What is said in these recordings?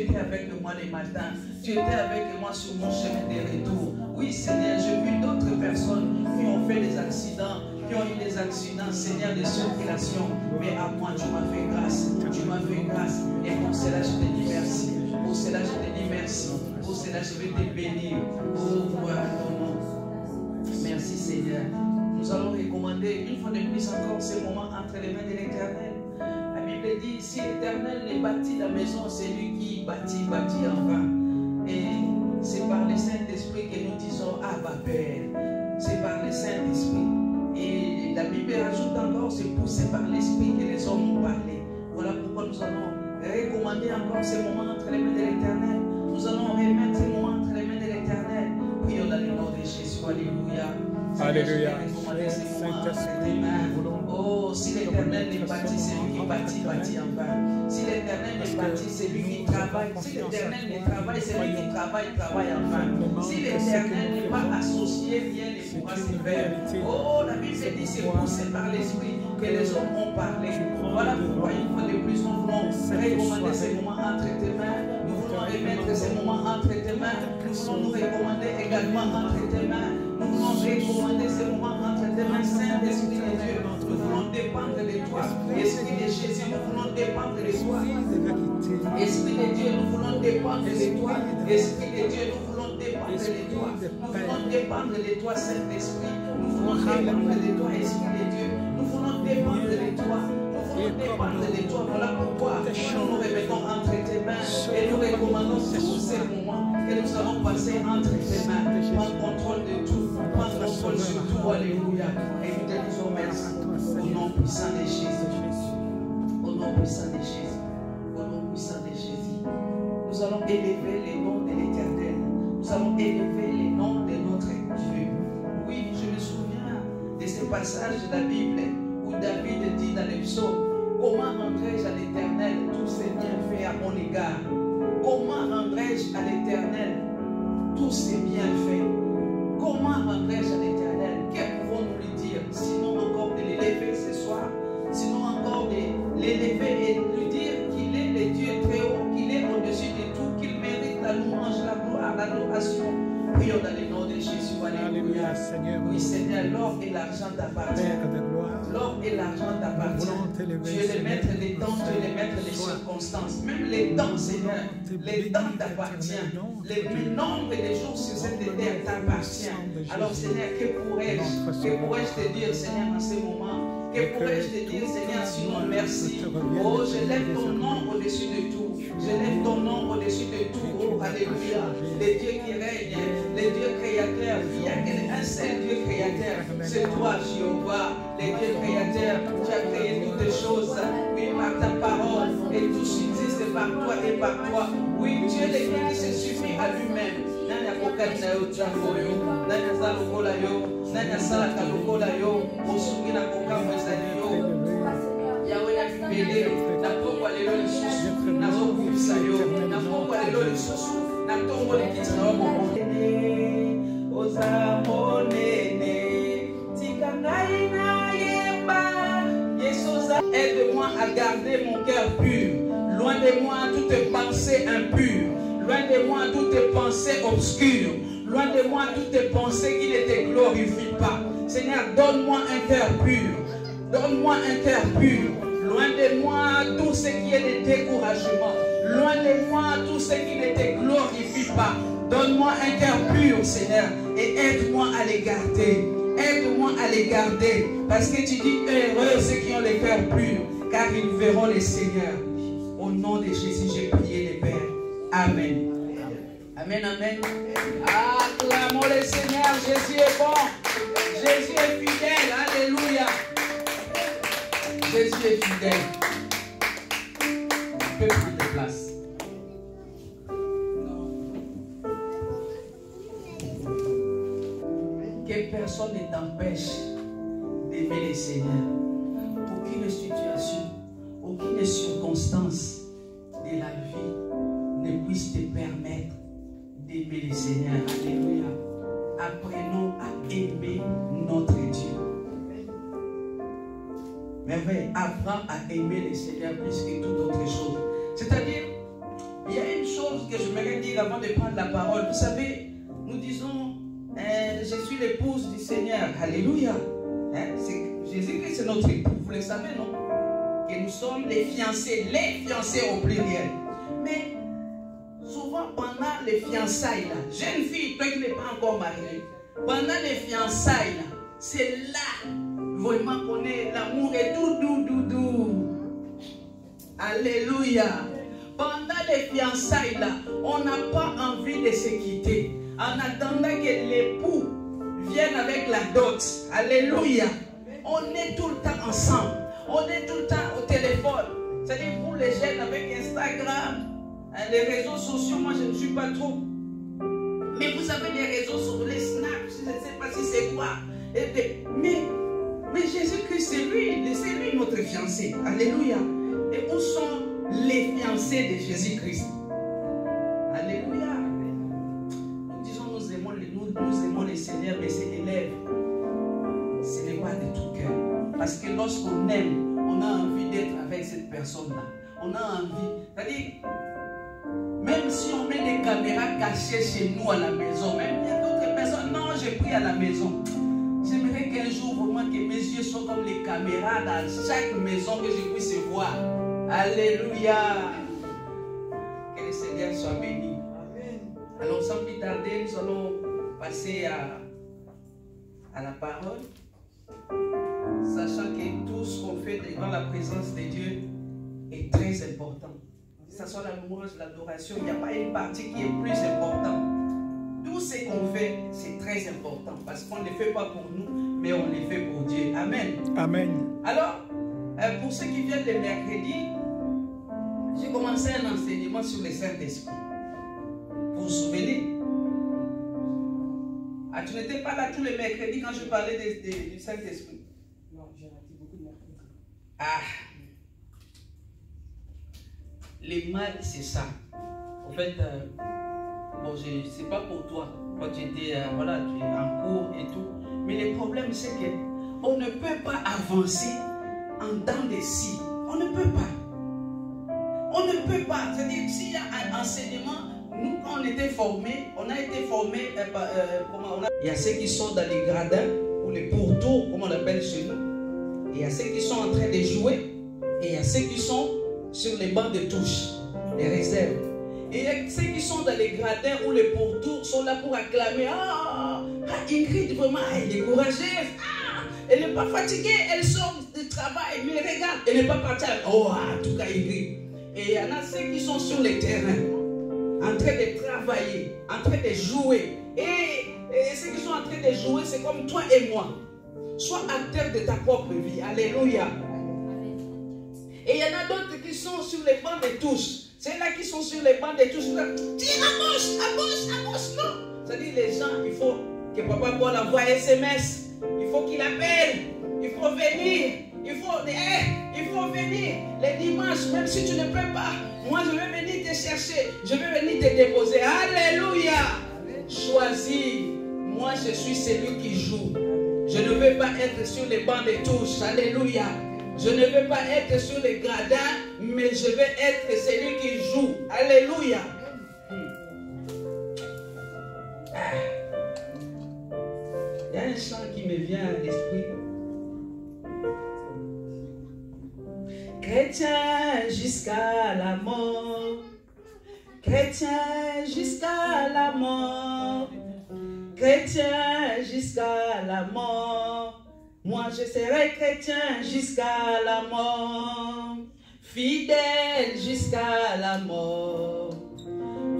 étais avec moi les matins. Tu étais avec moi sur mon chemin de retour. Oui, Seigneur, j'ai vu d'autres personnes qui ont fait des accidents, qui ont eu des accidents, Seigneur, de circulation. Mais à moi, tu m'as fait grâce. Tu m'as fait grâce. Et pour cela, je te dis merci. Pour cela, je te dis merci. Pour cela, je vais te bénir. Oh, gloire à ton nom. Merci, Seigneur. Nous allons recommander une fois de plus encore ce moment entre les mains de l'Éternel. La Bible dit, si l'Éternel ne bâtit la maison, c'est lui qui bâtit en vain. Et c'est par le Saint-Esprit que nous disons Abba Père. C'est par le Saint-Esprit. Et la Bible ajoute encore, c'est poussé par l'Esprit que les hommes ont parlé. Voilà pourquoi nous allons recommander encore ce moment entre les mains de l'Éternel. Nous allons remettre ce moment entre les mains de l'Éternel. Prions dans le nom de Jésus. Alléluia. Alléluia. Oh, si l'Éternel n'est bâti, c'est lui qui bâtit en vain. Si l'Éternel n'est bâti, c'est lui qui travaille. Si l'Éternel ne travaille, c'est lui qui travaille en vain. Si l'Éternel n'est pas associé, rien ne pourra se faire. Oh, la Bible dit, c'est poussé par l'Esprit que les hommes ont parlé. Voilà pourquoi une fois de plus, nous voulons recommander ces moments entre tes mains. Nous voulons remettre ces moments entre tes mains. Nous voulons nous recommander également entre tes mains. Nous voulons recommander ces moments entre tes mains, Saint-Esprit de Dieu. Nous voulons dépendre de toi. Esprit de Jésus, nous voulons dépendre de toi. Esprit de Dieu, nous voulons dépendre de toi. Esprit de Dieu, nous voulons dépendre de toi. Nous voulons dépendre de toi, Saint-Esprit. Nous voulons dépendre de toi, Esprit de Dieu. Nous voulons dépendre de toi. Nous voulons dépendre de toi. Voilà pourquoi nous nous remettons entre tes mains et nous recommandons tous ces moments que nous allons passer entre tes mains. Prends contrôle de tout. Prends contrôle sur tout. Alléluia. Et nous te disons merci. Au nom puissant de Jésus. Au nom puissant de Jésus. Au nom puissant de Jésus. Nous allons élever les noms de l'Éternel. Nous allons élever les noms de notre Dieu. Oui, je me souviens de ce passage de la Bible où David dit dans les psaumes, comment rendrai-je à l'Éternel tous ses bienfaits à mon égard? Comment rendrai-je à l'Éternel tous ses bienfaits? Comment rendrai-je à l'Éternel? Que pouvons-nous lui dire? Sinon encore de l'élever ce soir, sinon encore de l'élever et lui dire qu'il est le Dieu très haut, qu'il est au-dessus de tout, qu'il mérite la louange, la gloire, l'adoration. Prions dans le nom de Jésus. Alléluia. Oui, Seigneur, l'or et l'argent t'appartiennent. L'or et l'argent t'appartiennent. Tu es le maître des temps, tu es le maître des circonstances. Même les temps, Seigneur, les temps t'appartiennent. Le nombre des jours sur cette terre t'appartient. Alors, Seigneur, que pourrais-je te dire, Seigneur, en ce moment? Que pourrais-je te dire, Seigneur, sinon merci? Oh, je lève ton nom au-dessus de tout. Je lève ton nom au-dessus de tout. Oh, alléluia. Le Dieu qui règne, le Dieu créateur. Il n'y a qu'un seul Dieu créateur. C'est toi, Jéhovah, le Dieu créateur. Tu as créé toutes choses. Oui, par ta parole. Et tout subsiste par toi et par toi. Oui, Dieu le Dieu qui se suffit à lui-même. Nanya kokana yo jambo yo, nanya zalo kola yo, nanya sala kalokola yo, osuki na kokama ezali yo. Yawe na kipele, na pokwa lelo lisusu, na zokubisa yo, na pokwa lelo lisusu, na tongo lekiti na wako monene, oza monene, tika ngai na yemba, Yesoza, aide-moi à garder mon cœur pur, loin de moi toute pensée impure. Loin de moi toutes pensées obscures. Loin de moi toutes pensées qui ne te glorifient pas. Seigneur, donne-moi un cœur pur. Donne-moi un cœur pur. Loin de moi tout ce qui est de découragement. Loin de moi tout ce qui ne te glorifie pas. Donne-moi un cœur pur, Seigneur, et aide-moi à les garder. Aide-moi à les garder. Parce que tu dis heureux ceux qui ont le cœur pur, car ils verront le Seigneur. Au nom de Jésus, j'ai prié le Père. Amen. Amen, amen. Acclamons le Seigneur. Jésus est bon. Jésus est fidèle. Alléluia. Jésus est fidèle. Tu peux prendre place. Que personne ne t'empêche d'aimer le Seigneur. Aucune situation, aucune circonstance de la vie ne puisse te permettre d'aimer le Seigneur. Alléluia. Apprenons à aimer notre Dieu. Merveille, apprends à aimer le Seigneur plus que toute autre chose. C'est-à-dire, il y a une chose chose que j'aimerais dire avant de prendre la parole. Vous savez, nous disons, je suis l'épouse du Seigneur. Alléluia. Jésus-Christ, c'est notre époux. Vous le savez, non? Que nous sommes les fiancés au pluriel. Mais souvent, pendant les fiançailles, là, jeune fille, toi qui n'es pas encore mariée, pendant les fiançailles, là, c'est là vraiment qu'on est, l'amour est tout doux. Alléluia. Pendant les fiançailles, là, on n'a pas envie de se quitter. En attendant que l'époux vienne avec la dot. Alléluia. On est tout le temps ensemble. On est tout le temps au téléphone. C'est-à-dire pour les jeunes avec Instagram, les réseaux sociaux, moi je ne suis pas trop. Mais vous savez les réseaux sociaux, les snaps, je ne sais pas si c'est quoi. Mais Jésus-Christ, c'est lui notre fiancé. Alléluia. Et où sont les fiancés de Jésus-Christ? Alléluia. Nous disons nous aimons le Seigneur, mais c'est les lèvres. Ce n'est pas de tout cœur. Parce que lorsqu'on aime, on a envie d'être avec cette personne-là. On a envie. C'est-à-dire, même si on met des caméras cachées chez nous à la maison, même il y a d'autres personnes, non, j'ai pris à la maison. J'aimerais qu'un jour, vraiment, que mes yeux soient comme les caméras dans chaque maison, que je puisse voir. Alléluia. Que le Seigneur soit béni. Amen. Alors, sans plus tarder, nous allons passer à la parole. Sachant que tout ce qu'on fait devant la présence de Dieu est très important. Que ce soit la louange, l'adoration, il n'y a pas une partie qui est plus importante. Tout ce qu'on fait, c'est très important. Parce qu'on ne le fait pas pour nous, mais on le fait pour Dieu. Amen. Amen. Alors, pour ceux qui viennent le mercredi, j'ai commencé un enseignement sur le Saint-Esprit. Vous vous souvenez? Ah, tu n'étais pas là tous les mercredis quand je parlais du Saint-Esprit? Non, j'ai raté beaucoup de mercredis. Ah! Les mal, c'est ça. En fait, bon, c'est pas pour toi. Quand tu étais voilà, tu es en cours et tout. Mais le problème, c'est qu'on ne peut pas avancer en dents de scie. On ne peut pas. On ne peut pas. C'est-à-dire, s'il y a un enseignement, nous, quand on était formés, on a été formés, il y a ceux qui sont dans les gradins, ou les pourtours, comme on l'appelle chez nous. Et il y a ceux qui sont en train de jouer, et il y a ceux qui sont sur les bancs de touche, les réserves. Et il y a ceux qui sont dans les gradins ou les pourtours sont là pour acclamer. Ingrid, vraiment, elle est courageuse. Elle n'est pas fatiguée, elle sort du travail, mais regarde, elle n'est pas partie. En tout cas, Ingrid. Et il y en a ceux qui sont sur les terrains, en train de travailler, en train de jouer. Et ceux qui sont en train de jouer, c'est comme toi et moi. Sois acteur de ta propre vie. Alléluia. Et il y en a d'autres qui sont sur les bancs de touche. Ceux-là qui sont sur les bancs de touche, tire à gauche, non. C'est-à-dire les gens, il faut que papa Paul envoie SMS. Il faut qu'il appelle. Il faut venir. Il faut venir. Les dimanches, même si tu ne peux pas, moi je vais venir te chercher. Je vais venir te déposer. Alléluia. Choisis. Moi je suis celui qui joue. Je ne veux pas être sur les bancs de touche. Alléluia. Je ne veux pas être sur les gradins, mais je veux être celui qui joue. Alléluia. Il y a un chant qui me vient à l'esprit. Chrétien jusqu'à la mort. Chrétien jusqu'à la mort. Chrétien jusqu'à la mort. Moi je serai chrétien jusqu'à la mort, fidèle jusqu'à la mort,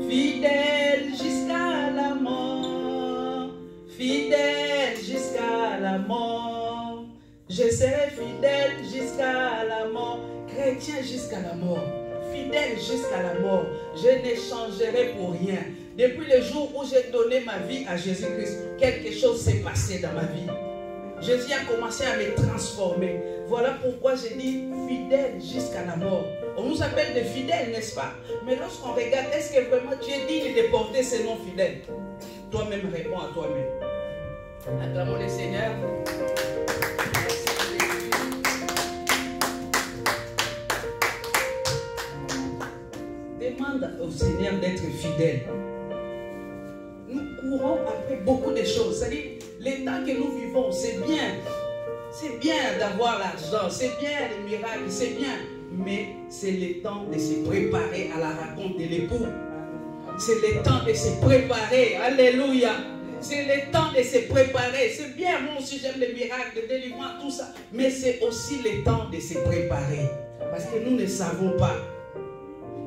fidèle jusqu'à la mort, fidèle jusqu'à la mort. Je serai fidèle jusqu'à la mort, chrétien jusqu'à la mort, fidèle jusqu'à la mort. Je ne changerai pour rien. Depuis le jour où j'ai donné ma vie à Jésus-Christ, quelque chose s'est passé dans ma vie. Jésus a commencé à me transformer. Voilà pourquoi j'ai dit fidèle jusqu'à la mort. On nous appelle des fidèles, n'est-ce pas? Mais lorsqu'on regarde, est-ce que vraiment tu es digne de porter ces noms fidèles? Toi-même, réponds à toi-même. Acclamons le Seigneur. Demande demande au Seigneur d'être fidèle. Nous courons après beaucoup de choses. C'est-à-dire, les temps que nous vivons, c'est bien. C'est bien d'avoir l'argent, c'est bien les miracles, c'est bien. Mais c'est le temps de se préparer à la rencontre de l'époux. C'est le temps de se préparer. Alléluia. C'est le temps de se préparer. C'est bien, moi aussi j'aime les miracles, les délivrances, tout ça. Mais c'est aussi le temps de se préparer. Parce que nous ne savons pas.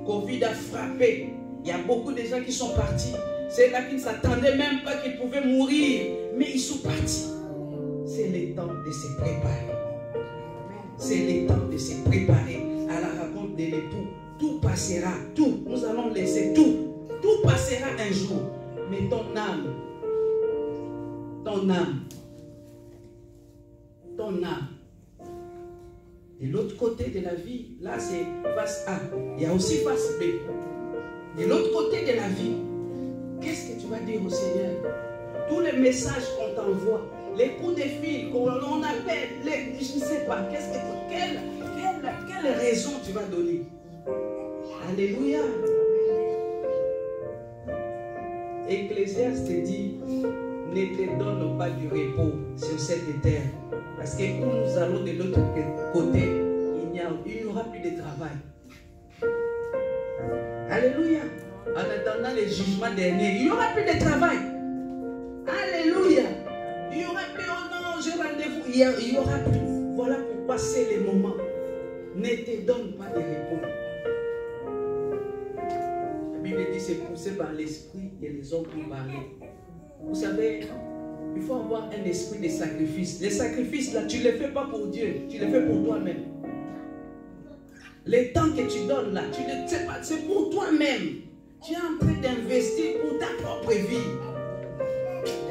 Covid a frappé. Il y a beaucoup de gens qui sont partis. C'est là qu'ils ne s'attendaient même pas qu'ils pouvaient mourir. Mais ils sont partis. C'est le temps de se préparer. C'est le temps de se préparer à la rencontre de l'époux. Tout passera. Tout. Nous allons laisser tout. Tout passera un jour. Mais ton âme, de l'autre côté de la vie, là c'est face A. Il y a aussi face B. De l'autre côté de la vie, qu'est-ce que tu vas dire au Seigneur? Tous les messages qu'on t'envoie, les coups de fil qu'on appelle, je ne sais pas, quelle raison tu vas donner? Alléluia. Ecclésiaste dit, ne te donne pas du repos sur cette terre. Parce que où nous allons de l'autre côté, il n'y aura plus de travail. Alléluia. En attendant les jugements derniers, il n'y aura plus de travail. Alléluia. Il n'y aura plus, oh non, j'ai rendez-vous. Il n'y aura plus. Voilà pourquoi c'est le moment. Ne te donne pas de repos. La Bible dit c'est poussé par l'esprit et les hommes pour parler. Vous savez, il faut avoir un esprit de sacrifice. Les sacrifices là, tu ne les fais pas pour Dieu, tu les fais pour toi-même. Les temps que tu donnes là, tu ne sais pas, c'est pour toi-même. Tu es en train d'investir pour ta propre vie.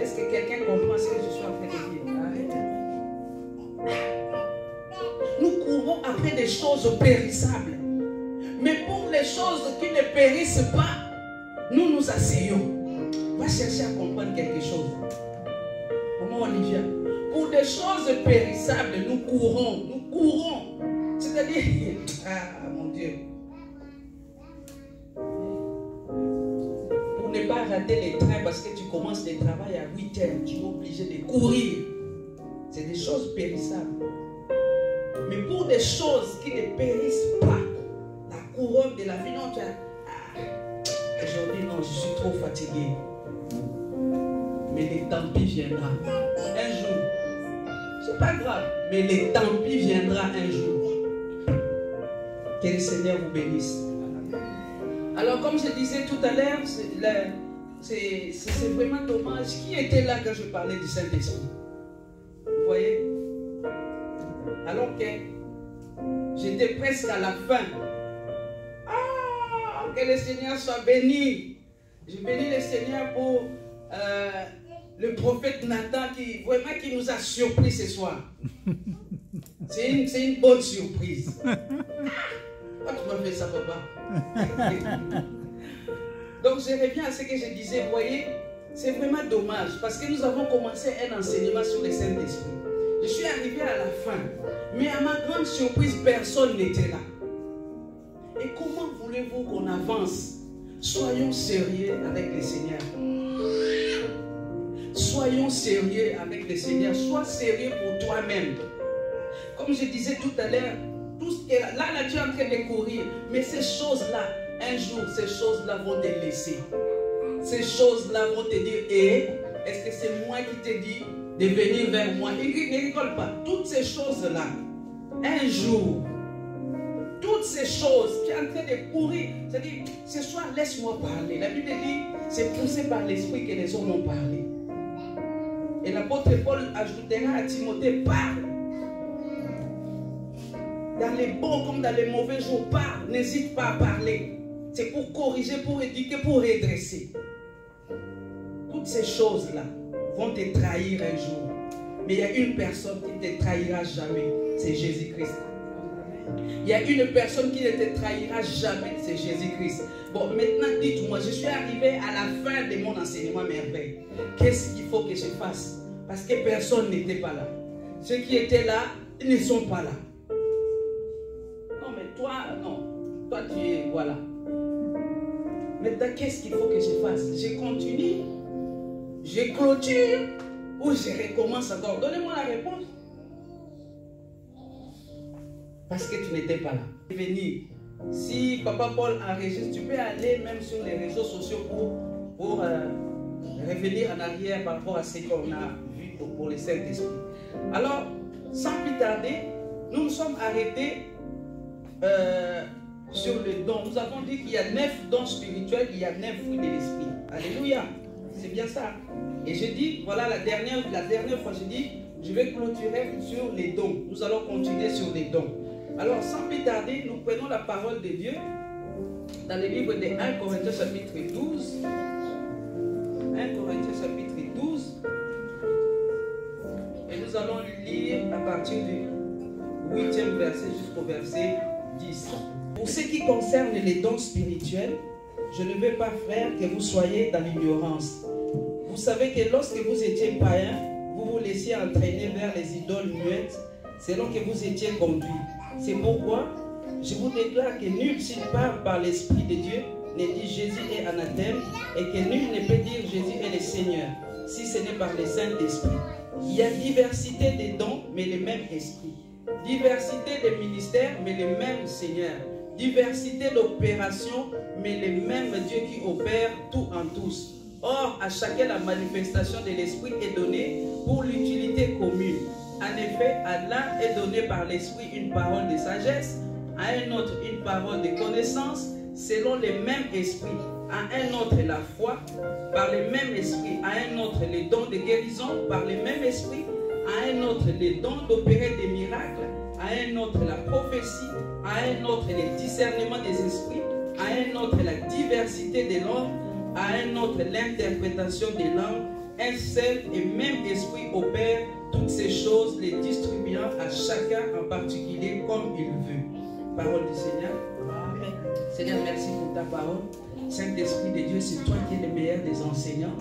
Est-ce que quelqu'un comprend ce que je suis en train de dire? Nous courons après des choses périssables. Mais pour les choses qui ne périssent pas, nous nous asseyons. Va chercher à comprendre quelque chose. Comment Olivia? Pour des choses périssables, nous courons. C'est-à-dire, ah mon Dieu. Pour ne pas rater les trains parce que tu commences le travail à 8 heures, tu es obligé de courir. C'est des choses périssables. Mais pour des choses qui ne périssent pas, la couronne de la vie, non, tu as... aujourd'hui, non, je suis trop fatigué. Mais le tant pis viendra. Un jour. C'est pas grave. Mais le tant pis viendra un jour. Que le Seigneur vous bénisse. Alors, comme je disais tout à l'heure, c'est vraiment dommage. Qui était là quand je parlais du Saint-Esprit? Vous voyez? Alors que j'étais presque à la fin. Ah, que le Seigneur soit béni. Je bénis le Seigneur pour le prophète Nathan qui nous a surpris ce soir. C'est une bonne surprise. Pourquoi tu m'as fait ça, papa? Donc je reviens à ce que je disais. Vous voyez, c'est vraiment dommage parce que nous avons commencé un enseignement sur le Saint-Esprit. Je suis arrivé à la fin, mais à ma grande surprise, personne n'était là. Et comment voulez-vous qu'on avance? Soyons sérieux avec le Seigneur. Soyons sérieux avec le Seigneur. Sois sérieux pour toi-même. Comme je disais tout à l'heure, tout ce qui est là, tu es en train de courir. Mais ces choses-là, un jour, ces choses-là vont te laisser. Ces choses-là vont te dire, est-ce que c'est moi qui t'ai dit de venir vers moi? Ne rigole pas. Toutes ces choses-là, un jour, toutes ces choses, tu es en train de courir. C'est-à-dire, ce soir, laisse-moi parler. La Bible dit, c'est poussé par l'esprit que les hommes ont parlé. Et l'apôtre Paul ajoutera à Timothée, parle. Dans les bons comme dans les mauvais jours, parle. N'hésite pas à parler. C'est pour corriger, pour éduquer, pour redresser. Toutes ces choses-là vont te trahir un jour. Mais il y a une personne qui ne te trahira jamais. C'est Jésus-Christ. Il y a une personne qui ne te trahira jamais. C'est Jésus-Christ. Bon, maintenant, dites-moi, je suis arrivé à la fin de mon enseignement merveille. Qu'est-ce qu'il faut que je fasse? Parce que personne n'était pas là. Ceux qui étaient là, ils ne sont pas là. Non, mais toi, non. Toi, tu es, voilà. Maintenant, qu'est-ce qu'il faut que je fasse? Je continue, je clôture ou je recommence encore? Donnez-moi la réponse. Parce que tu n'étais pas là. Venir. Si Papa Paul enregistre, tu peux aller même sur les réseaux sociaux pour revenir en arrière par rapport à ce qu'on a vu pour les Saint-Esprit. Alors, sans plus tarder, nous nous sommes arrêtés sur le don. Nous avons dit qu'il y a 9 dons spirituels, il y a 9 fruits de l'esprit. Alléluia. C'est bien ça. Et j'ai dit, voilà la dernière fois, j'ai dit, je vais clôturer sur les dons. Nous allons continuer sur les dons. Alors, sans plus tarder, nous prenons la parole de Dieu dans le livre de 1 Corinthiens chapitre 12. 1 Corinthiens chapitre 12. Et nous allons lire à partir du 8e verset jusqu'au verset 10. Pour ce qui concerne les dons spirituels, je ne veux pas, frère, que vous soyez dans l'ignorance. Vous savez que lorsque vous étiez païen, vous vous laissiez entraîner vers les idoles muettes, selon que vous étiez conduits. C'est pourquoi je vous déclare que nul, s'il parle par l'Esprit de Dieu, ne dit Jésus est anathème, et que nul ne peut dire Jésus est le Seigneur, si ce n'est par le Saint-Esprit. Il y a diversité de dons, mais le même Esprit. Diversité de ministères, mais le même Seigneur. Diversité d'opérations, mais le même Dieu qui opère tout en tous. Or, à chacun la manifestation de l'Esprit est donnée pour l'utilité commune. En effet, à l'un est donné par l'Esprit une parole de sagesse, à un autre une parole de connaissance, selon le même Esprit, à un autre la foi, par le même Esprit, à un autre les dons de guérison, par le même Esprit, à un autre les dons d'opérer des miracles, à un autre la prophétie, à un autre le discernement des esprits, à un autre la diversité des langues, à un autre l'interprétation des langues. Un seul et même Esprit opère toutes ces choses, les distribuant à chacun en particulier comme il veut. Parole du Seigneur. Amen. Seigneur, merci pour ta parole. Saint-Esprit de Dieu, c'est toi qui es le meilleur des enseignants.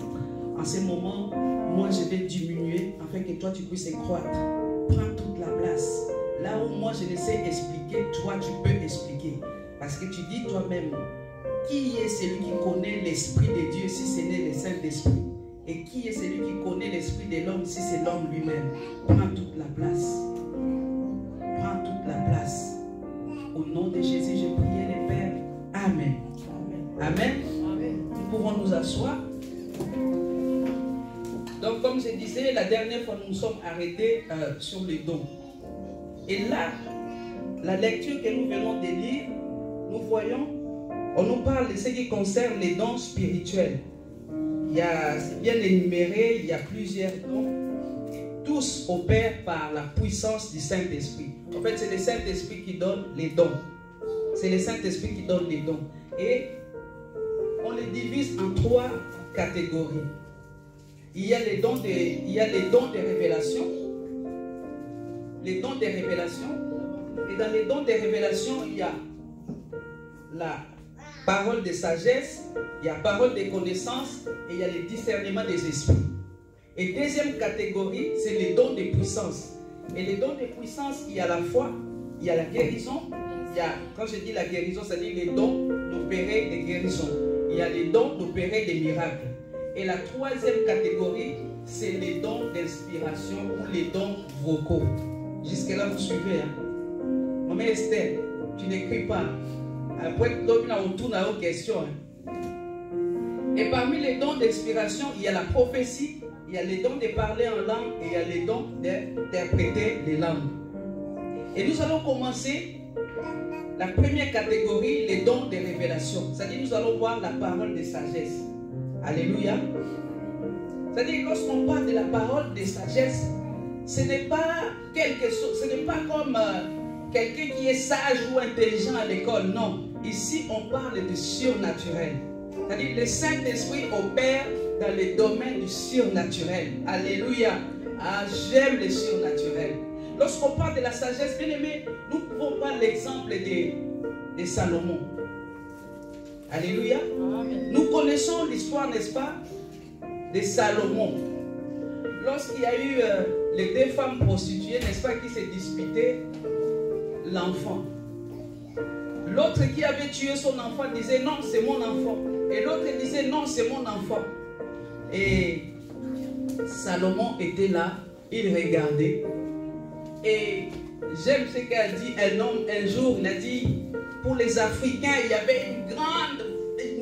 En ce moment, moi je vais diminuer afin que toi tu puisses croître. Prends toute la place. Là où moi je ne sais expliquer, toi tu peux expliquer. Parce que tu dis toi-même, qui est celui qui connaît l'Esprit de Dieu si ce n'est le Saint-Esprit? Et qui est celui qui connaît l'esprit de l'homme si c'est l'homme lui-même? Prends toute la place. Prends toute la place. Au nom de Jésus, je prie le Père. Amen. Amen. Amen. Nous pouvons nous asseoir. Donc, comme je disais, la dernière fois, nous nous sommes arrêtés sur les dons. Et là, la lecture que nous venons de lire, nous voyons, on nous parle de ce qui concerne les dons spirituels. C'est bien énuméré, il y a plusieurs dons. Tous opèrent par la puissance du Saint-Esprit. En fait, c'est le Saint-Esprit qui donne les dons. C'est le Saint-Esprit qui donne les dons. Et on les divise en 3 catégories. Il y a les dons de révélation. Les dons de révélation. Et dans les dons de révélation, il y a la parole de sagesse, il y a parole de connaissance et il y a le discernement des esprits. Et deuxième catégorie, c'est les dons de puissance. Et les dons de puissance, il y a la foi, il y a la guérison. Quand je dis la guérison, c'est-à-dire les dons d'opérer des guérisons. Il y a les dons d'opérer des miracles. Et la troisième catégorie, c'est les dons d'inspiration ou les dons vocaux. Jusque-là, vous suivez. Hein? Maman Esther, tu n'écris pas. Après, on tourne à vos questions. Et parmi les dons d'inspiration, il y a la prophétie, il y a les dons de parler en langue et il y a les dons d'interpréter les langues. Et nous allons commencer la première catégorie, les dons de révélation. C'est-à-dire, nous allons voir la parole de sagesse. Alléluia. C'est-à-dire, lorsqu'on parle de la parole de sagesse, ce n'est pas quelque chose, ce n'est pas comme quelqu'un qui est sage ou intelligent à l'école. Non. Ici, on parle de surnaturel. C'est-à-dire, le Saint-Esprit opère dans le domaine du surnaturel. Alléluia. Ah, j'aime le surnaturel. Lorsqu'on parle de la sagesse, bien aimé, nous pouvons prendre l'exemple de Salomon. Alléluia. Amen. Nous connaissons l'histoire, n'est-ce pas, de Salomon. Lorsqu'il y a eu les 2 femmes prostituées, n'est-ce pas, qui se disputaient l'enfant. L'autre qui avait tué son enfant disait non, c'est mon enfant. Et l'autre disait, non, c'est mon enfant. Et Salomon était là, il regardait. Et j'aime ce qu'a dit un homme un jour, il a dit, pour les Africains, il y avait une grande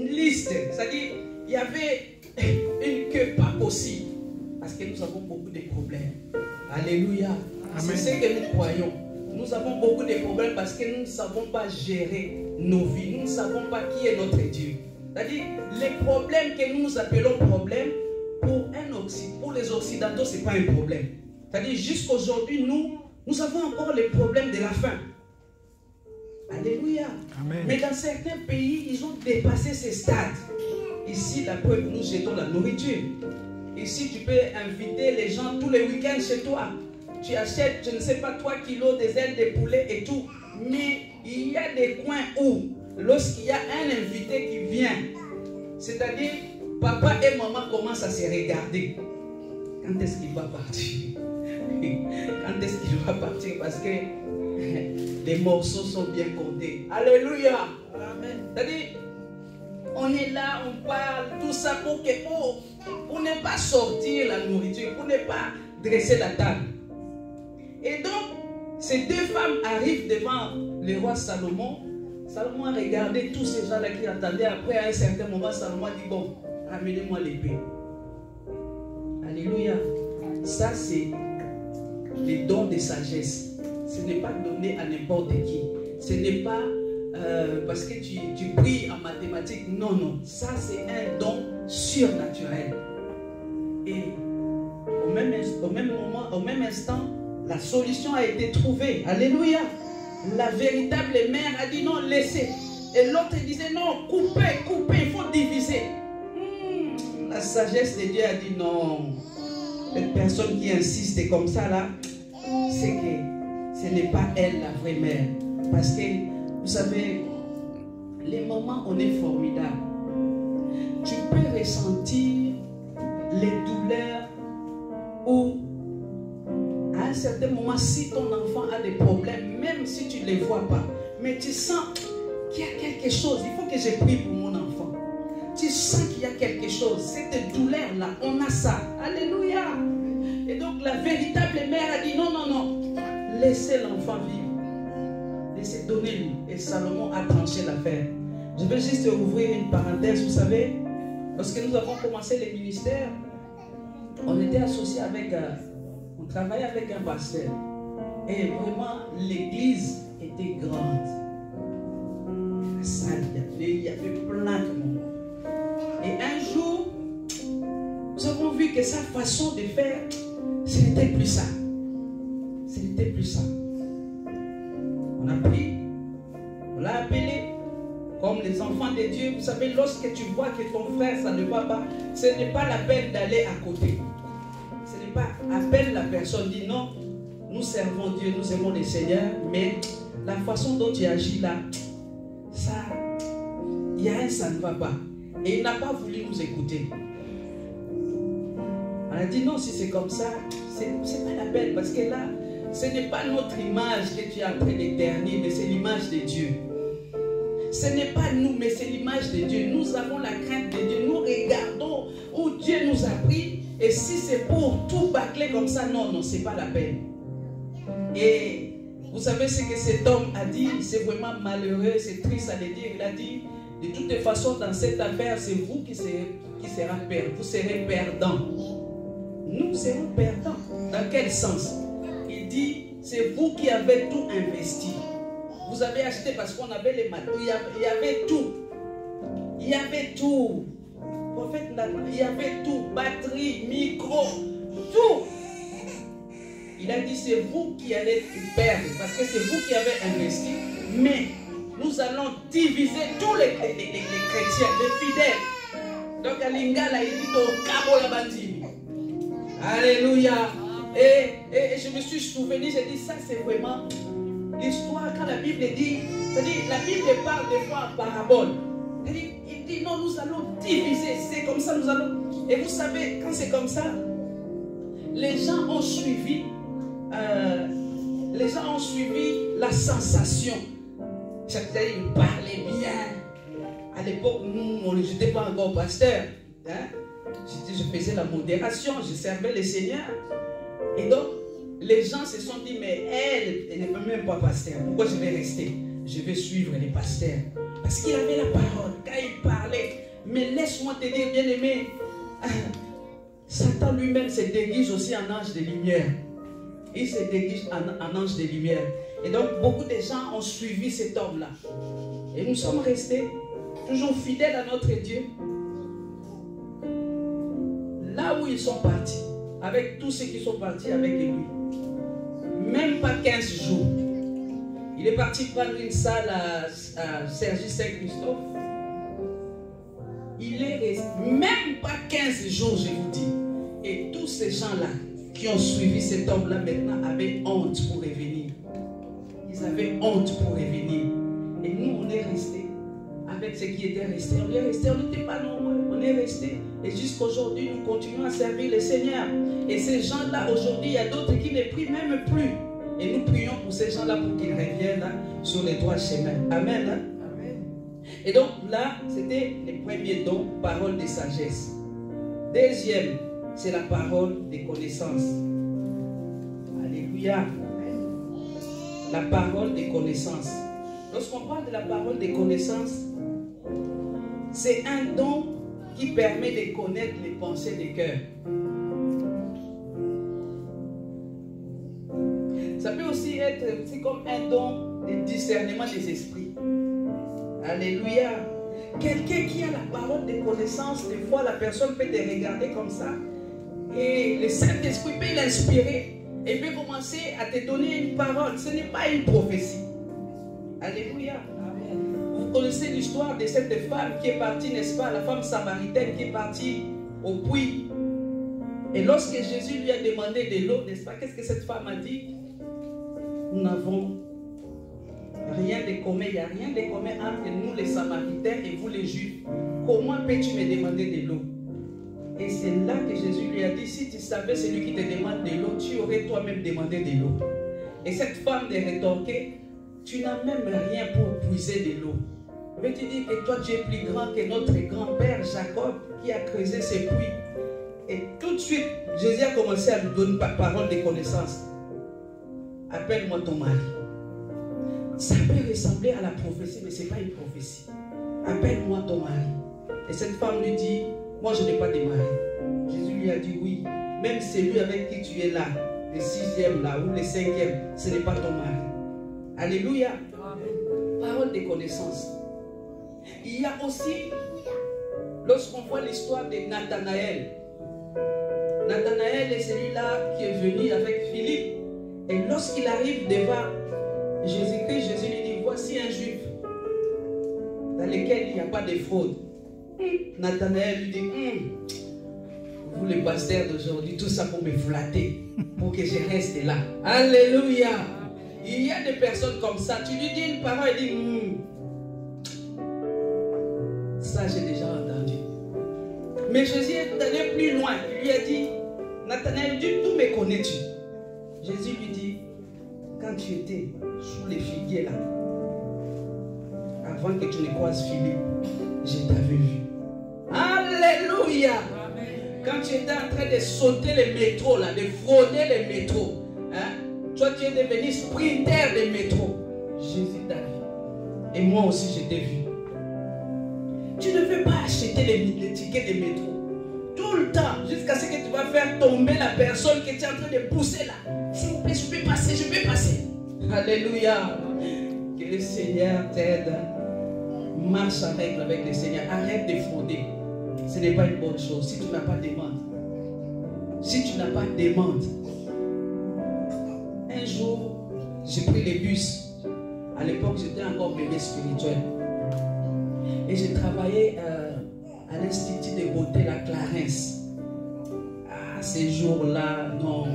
liste. C'est-à-dire, il y avait une queue pas possible. Parce que nous avons beaucoup de problèmes. Alléluia. C'est ce que nous croyons. Nous avons beaucoup de problèmes parce que nous ne savons pas gérer nos vies. Nous ne savons pas qui est notre Dieu. C'est-à-dire, les problèmes que nous appelons problèmes, pour les Occidentaux, ce n'est pas un problème. C'est-à-dire, jusqu'aujourd'hui, nous avons encore les problèmes de la faim. Alléluia. Amen. Mais dans certains pays, ils ont dépassé ces stades. Ici, la preuve, nous jetons la nourriture. Ici, tu peux inviter les gens tous les week-ends chez toi. Tu achètes, je ne sais pas, 3 kilos des ailes de poulet et tout. Mais il y a des coins où, lorsqu'il y a un invité qui vient, c'est-à-dire, papa et maman commencent à se regarder. Quand est-ce qu'il va partir? Quand est-ce qu'il va partir? Parce que les morceaux sont bien comptés. Alléluia. Amen. C'est-à-dire, on est là, on parle, tout ça pour ne pas sortir la nourriture, pour ne pas dresser la table. Et donc, ces deux femmes arrivent devant le roi Salomon. Salomon a regardé tous ces gens-là qui attendaient. Après, à un certain moment, Salomon a dit, bon, ramenez-moi l'épée. Alléluia. Ça, c'est les dons de sagesse. Ce n'est pas donné à n'importe qui. Ce n'est pas parce que tu brilles en mathématiques. Non, non. Ça, c'est un don surnaturel. Et au même moment, au même instant, la solution a été trouvée. Alléluia. La véritable mère a dit non, laissez. Et l'autre disait non, coupez, coupez, il faut diviser. La sagesse de Dieu a dit non. Cette personne qui insiste comme ça là, c'est que ce n'est pas elle la vraie mère. Parce que, vous savez, les moments, on est formidable. Tu peux ressentir les douleurs ou à un certain moment, si ton enfant a des problèmes, même si tu ne les vois pas, mais tu sens qu'il y a quelque chose, il faut que je prie pour mon enfant. Tu sens qu'il y a quelque chose, cette douleur-là, on a ça. Alléluia. Et donc la véritable mère a dit non, non, non, laissez l'enfant vivre. Laissez donner-lui. Et Salomon a tranché l'affaire. Je vais juste ouvrir une parenthèse, vous savez, lorsque nous avons commencé les ministères, on était associés avec... on travaillait avec un pasteur et vraiment l'église était grande. La salle, il y avait plein de monde. Et un jour, nous avons vu que sa façon de faire, ce n'était plus ça. Ce n'était plus ça. On a pris, on l'a appelé comme les enfants de Dieu. Vous savez, lorsque tu vois que ton frère, ça ne va pas, ce n'est pas la peine d'aller à côté. Ce n'est pas, appelle la personne, dit non, nous servons Dieu, nous aimons le Seigneur, mais la façon dont tu agis là, ça, il y a un ça ne va pas. Et il n'a pas voulu nous écouter. On a dit non, si c'est comme ça, c'est pas la peine, parce que là, ce n'est pas notre image que tu es en train d'éterniser, mais c'est l'image de Dieu. Ce n'est pas nous, mais c'est l'image de Dieu. Nous avons la crainte de Dieu. Nous regardons où Dieu nous a pris. Et si c'est pour tout bâcler comme ça, non, non, c'est pas la peine. Et vous savez ce que cet homme a dit, c'est vraiment malheureux, c'est triste à le dire. Il a dit, de toutes les façons, dans cette affaire, c'est vous qui serez perdant. Vous serez perdant. Nous serons perdants. Dans quel sens? Il dit, c'est vous qui avez tout investi. Vous avez acheté parce qu'on avait les matériaux. Il y avait tout. Il y avait tout. Prophète, il y avait tout. Batterie, micro, tout. Il a dit, c'est vous qui allez perdre. Parce que c'est vous qui avez investi. Mais nous allons diviser tous les chrétiens, les fidèles. Donc, à Lingala, il dit, au Cabo la bâtie. Alléluia. Et je me suis souvenu, j'ai dit, ça c'est vraiment l'histoire quand la Bible dit, c'est-à-dire la Bible parle des fois en parabole. Il dit non, nous allons diviser, c'est comme ça nous allons. Et vous savez, quand c'est comme ça, les gens ont suivi la sensation. C'est-à-dire, ils parlaient bien, À l'époque, nous, je n'étais pas encore pasteur. Hein? Je faisais la modération, je servais le Seigneur. Et donc, les gens se sont dit, mais elle n'est même pas pasteur. Pourquoi je vais rester? Je vais suivre les pasteurs. Parce qu'il avait la parole. Quand il parlait, mais laisse-moi te dire, bien-aimé, Satan lui-même se déguise aussi en ange de lumière. Il se déguise en ange de lumière. Et donc, beaucoup de gens ont suivi cet homme-là. Et nous sommes restés toujours fidèles à notre Dieu. Là où ils sont partis, avec tous ceux qui sont partis avec lui, même pas 15 jours, il est parti prendre une salle à Cergy-Saint-Christophe. Il est resté, même pas 15 jours, je vous dis. Et tous ces gens-là qui ont suivi cet homme-là maintenant avaient honte pour revenir. Ils avaient honte pour revenir. Et nous, on est restés avec ce qui était resté. On est restés, on n'était pas nombreux. On est restés. Et jusqu'aujourd'hui, nous continuons à servir le Seigneur. Et ces gens-là, aujourd'hui, il y a d'autres qui ne prient même plus. Et nous prions pour ces gens-là pour qu'ils reviennent sur les droits chemins. Amen. Amen. Et donc là, c'était les premiers dons, parole de sagesse. Deuxième, c'est la parole des connaissances. Alléluia. La parole des connaissances. Lorsqu'on parle de la parole des connaissances, c'est un don qui permet de connaître les pensées des cœurs. Ça peut aussi être comme un don de discernement des esprits. Alléluia. Quelqu'un qui a la parole des connaissances, des fois la personne peut te regarder comme ça et le Saint-Esprit peut l'inspirer et peut commencer à te donner une parole. Ce n'est pas une prophétie. Alléluia. Vous connaissez l'histoire de cette femme qui est partie, n'est-ce pas, la femme samaritaine qui est partie au puits. Et lorsque Jésus lui a demandé de l'eau, n'est-ce pas, qu'est-ce que cette femme a dit? Nous n'avons rien de commun, il n'y a rien de commun entre nous les Samaritains et vous les Juifs. Comment peux-tu me demander de l'eau? Et c'est là que Jésus lui a dit, si tu savais celui qui te demande de l'eau, tu aurais toi-même demandé de l'eau. Et cette femme de rétorquer, tu n'as même rien pour puiser de l'eau. Veux-tu dire que toi tu es plus grand que notre grand-père Jacob qui a creusé ses puits? Et tout de suite, Jésus a commencé à lui donner une parole de connaissance. Appelle-moi ton mari. Ça peut ressembler à la prophétie, mais ce n'est pas une prophétie. Appelle-moi ton mari. Et cette femme lui dit, moi je n'ai pas de mari. Jésus lui a dit, oui, même celui avec qui tu es là, le 6e là, ou le 5e, ce n'est pas ton mari. Alléluia. Amen. Parole de connaissance. Il y a aussi, lorsqu'on voit l'histoire de Nathanaël, Nathanaël est celui-là qui est venu avec Philippe. Et lorsqu'il arrive devant Jésus-Christ, Jésus lui dit, voici un juif dans lequel il n'y a pas de fraude. Nathanaël lui dit, vous les pasteurs d'aujourd'hui, tout ça pour me flatter, pour que je reste là. Alléluia. Il y a des personnes comme ça, tu lui dis une parole, il dit, ça j'ai déjà entendu. Mais Jésus est allé plus loin, il lui a dit, Nathanaël, d'où me connais-tu? Jésus lui dit, quand tu étais sous les figuiers là, avant que tu ne croises Philippe, je t'avais vu. Alléluia. Amen. Quand tu étais en train de sauter les métros là, de frauder les métros, hein? Toi tu es devenu sprinter des métros. Jésus t'a vu. Et moi aussi je t'ai vu. Tu ne veux pas acheter les tickets de métro tout le temps, jusqu'à ce que tu vas faire tomber la personne que tu es en train de pousser là. S'il vous plaît, je peux passer, je peux passer. Alléluia. Que le Seigneur t'aide. Marche en règle avec le Seigneur. Arrête de frauder. Ce n'est pas une bonne chose. Si tu n'as pas de demande. Si tu n'as pas de demande. Un jour, j'ai pris le bus. À l'époque, j'étais encore bébé spirituel. Et j'ai travaillé à l'Institut de beauté, la Clarence. À ces jours-là, non,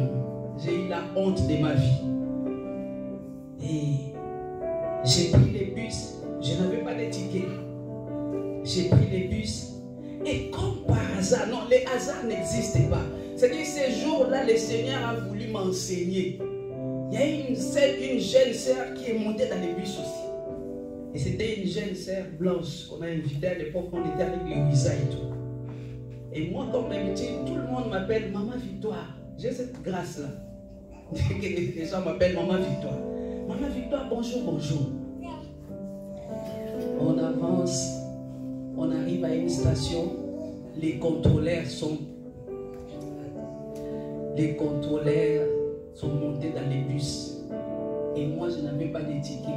j'ai eu la honte de ma vie. Et j'ai pris les bus, je n'avais pas de ticket. J'ai pris les bus. Et comme par hasard, non, les hasards n'existent pas. C'est-à-dire ces jours-là, le Seigneur a voulu m'enseigner. Il y a une jeune sœur qui est montée dans les bus aussi. Et c'était une jeune sœur blanche qu'on a invitée à l'époque, on était avec Louisa et tout. Et moi, comme d'habitude, tout le monde m'appelle Maman Victoire. J'ai cette grâce-là. Les gens m'appellent Maman Victoire. Maman Victoire, bonjour, bonjour. On avance, on arrive à une station, les contrôleurs sont montés dans les bus. Et moi, je n'avais pas de ticket.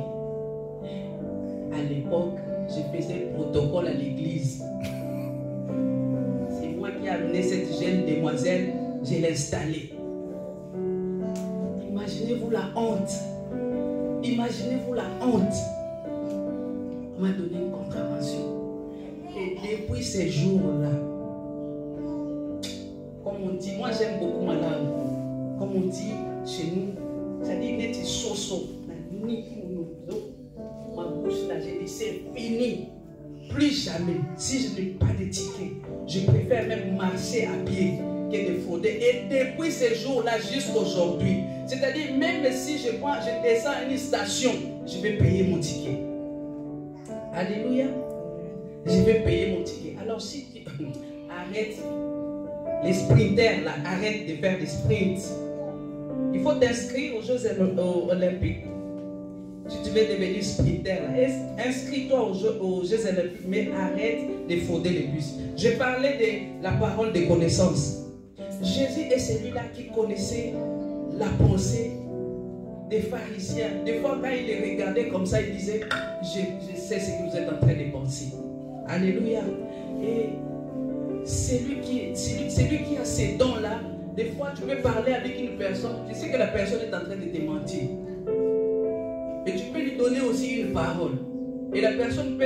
À l'époque, je faisais protocole à l'église. C'est moi qui ai amené cette jeune demoiselle, je l'ai installée. Imaginez-vous la honte. Imaginez-vous la honte. On m'a donné une contravention. Et depuis ces jours-là, comme on dit, moi j'aime beaucoup ma langue. Comme on dit chez nous, ça dit net soso. Ma bouche là, j'ai dit c'est fini. Plus jamais. Si je n'ai pas de ticket, je préfère même marcher à pied que de frauder. Et depuis ces jours-là jusqu'à aujourd'hui, c'est-à-dire même si je descends à une station, je vais payer mon ticket. Alléluia. Je vais payer mon ticket. Alors si tu arrête les sprinters là, arrête de faire des sprints. Il faut t'inscrire aux Jeux Olympiques. Si tu veux devenir sprinter, inscris-toi aux Jeux Olympiques, mais arrête de frauder les bus. Je parlais de la parole de connaissance. Jésus est celui-là qui connaissait la pensée des pharisiens. Des fois, quand il les regardait comme ça, il disait, je sais ce que vous êtes en train de penser. Alléluia. Et celui qui a ces dons-là, des fois, tu peux parler avec une personne, tu sais que la personne est en train de te mentir. Et tu peux lui donner aussi une parole. Et la personne peut...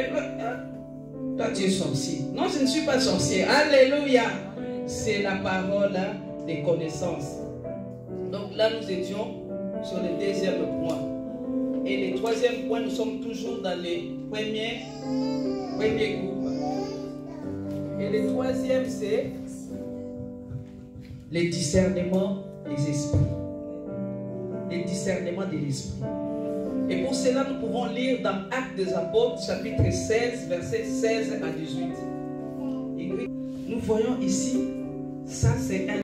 toi, tu es sorcier. Non, je ne suis pas sorcier. Alléluia. C'est la parole des connaissances. Donc là, nous étions sur le deuxième point. Et le troisième point, nous sommes toujours dans les premiers groupes. Et le troisième, c'est le discernement des esprits. Le discernement de l'esprit. Et pour cela, nous pouvons lire dans Actes des Apôtres, chapitre 16, versets 16 à 18. Et nous voyons ici, ça c'est un